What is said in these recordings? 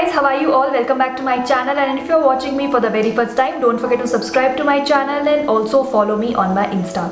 guys, how are you all? Welcome back to my channel, and if you're watching me for the very first time, don't forget to subscribe to my channel and also follow me on my Insta.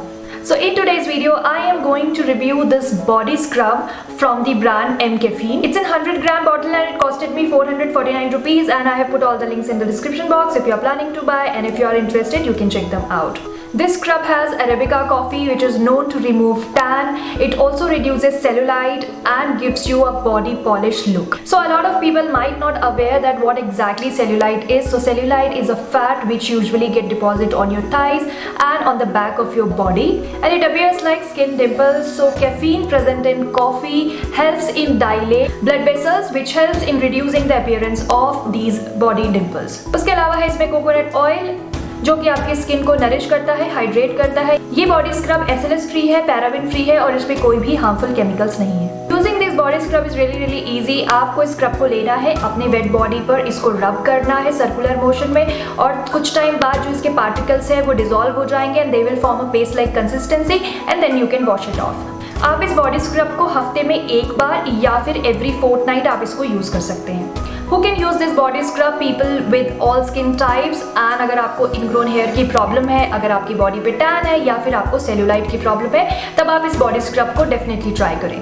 So in today's video, I am going to review this body scrub from the brand mcaffeine. It's in 100-gram bottle and it costed me 449 rupees, and I have put all the links in the description box if you are planning to buy, and if you are interested, you can check them out. This scrub has Arabica coffee, which is known to remove tan. It also reduces cellulite and gives you a body polished look. So a lot of people might not aware that what exactly cellulite is. So cellulite is a fat which usually get deposited on your thighs and on the back of your body, and it appears like skin dimples. So caffeine present in coffee helps in dilate blood vessels, which helps in reducing the appearance of these body dimples. उसके अलावा है इसमें coconut oil, जो कि आपकी skin को nourish करता है, हाइड्रेट करता है। ये बॉडी स्क्रब SLS फ्री है, पैराबिन फ्री है और इसमें कोई भी हार्मफुल केमिकल्स नहीं है। Using this body scrub is really easy. आपको इस स्क्रब को लेना है, अपने वेट बॉडी पर इसको रब करना है सर्कुलर मोशन में, और कुछ टाइम बाद जो इसके पार्टिकल्स है वो डिसॉल्व हो जाएंगे and they will form a paste like consistency, and then you can wash it off. आप इस बॉडी स्क्रब को हफ्ते में एक बार या फिर एवरी फोर्टनाइट आप इसको यूज कर सकते हैं। Who can use this body scrub? People with all skin types, and अगर आपको ingrown hair की प्रॉब्लम है, अगर आपकी बॉडी पे टैन है या फिर आपको सेल्यूलाइट की प्रॉब्लम है, तब आप इस बॉडी स्क्रब को डेफिनेटली ट्राई करें।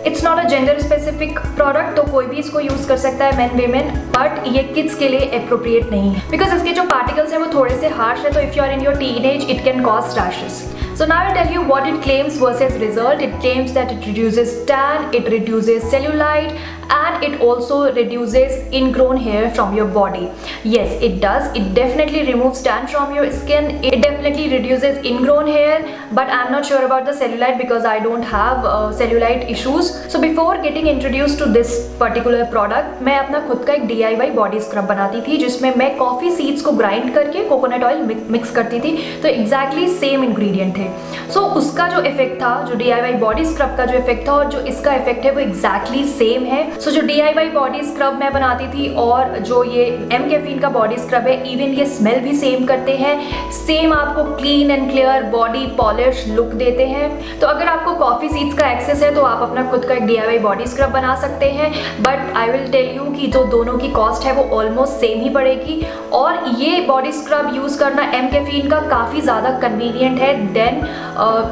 It's not a gender specific product, तो कोई भी इसको यूज कर सकता है, मेन वीमेन, बट ये किड्स के लिए अप्रोप्रिएट नहीं है बिकॉज इसके जो पार्टिकल्स हैं वो थोड़े से हार्श है, तो if you are in your teenage it can cause rashes. So now I'll tell you what it claims versus result. It claims that it reduces tan, it reduces cellulite, and it also reduces ingrown hair from your body. Yes, it does. It definitely removes tan from your skin. It definitely reduces ingrown hair, but I'm not sure about the cellulite because I don't have cellulite issues. So before getting introduced to this particular product, मैं अपना खुद का एक DIY body scrub बनाती थी, जिसमें मैं coffee seeds को ग्राइंड करके कोकोनट ऑयल मिक्स करती थी, तो एग्जैक्टली सेम इंग्रेडिएंट थे। सो उसका जो इफेक्ट था, जो DIY बॉडी स्क्रब का जो इफेक्ट था और जो इसका इफेक्ट है वो एग्जैक्टली सेम है। सो जो DIY बॉडी स्क्रब मैं बनाती थी और जो ये mcaffeine का बॉडी स्क्रब है, इवन ये स्मेल भी सेम करते हैं, सेम आपको clean and clear body polish look देते हैं। तो अगर आपको कॉफी सीड्स का एक्सेस है तो आप अपना खुद का एक DIY बॉडी स्क्रब बना सकते हैं, but I will tell you कि जो दोनों की कॉस्ट है वो ऑलमोस्ट सेम ही पड़ेगी, और ये बॉडी स्क्रब यूज करना mcaffeine का काफ़ी ज़्यादा कन्वीनियंट है then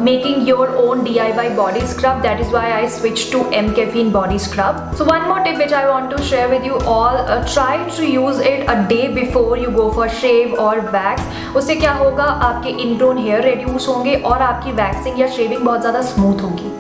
making your own DIY body scrub. That is why I switched to mcaffeine body scrub. So one more tip which I want to share with you all, try to use it a day before you go for shave or wax. उससे क्या होगा, आपके ingrown hair reduce होंगे और आपकी waxing या shaving बहुत ज़्यादा smooth होगी.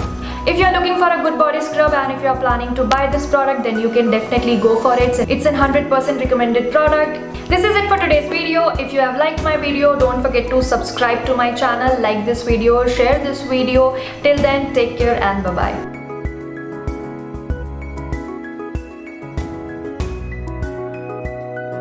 If you are looking for a good body scrub and if you are planning to buy this product, then you can definitely go for it. It's a 100% recommended product. This is it for today's video. If you have liked my video, don't forget to subscribe to my channel, like this video, share this video. Till then, take care and bye-bye.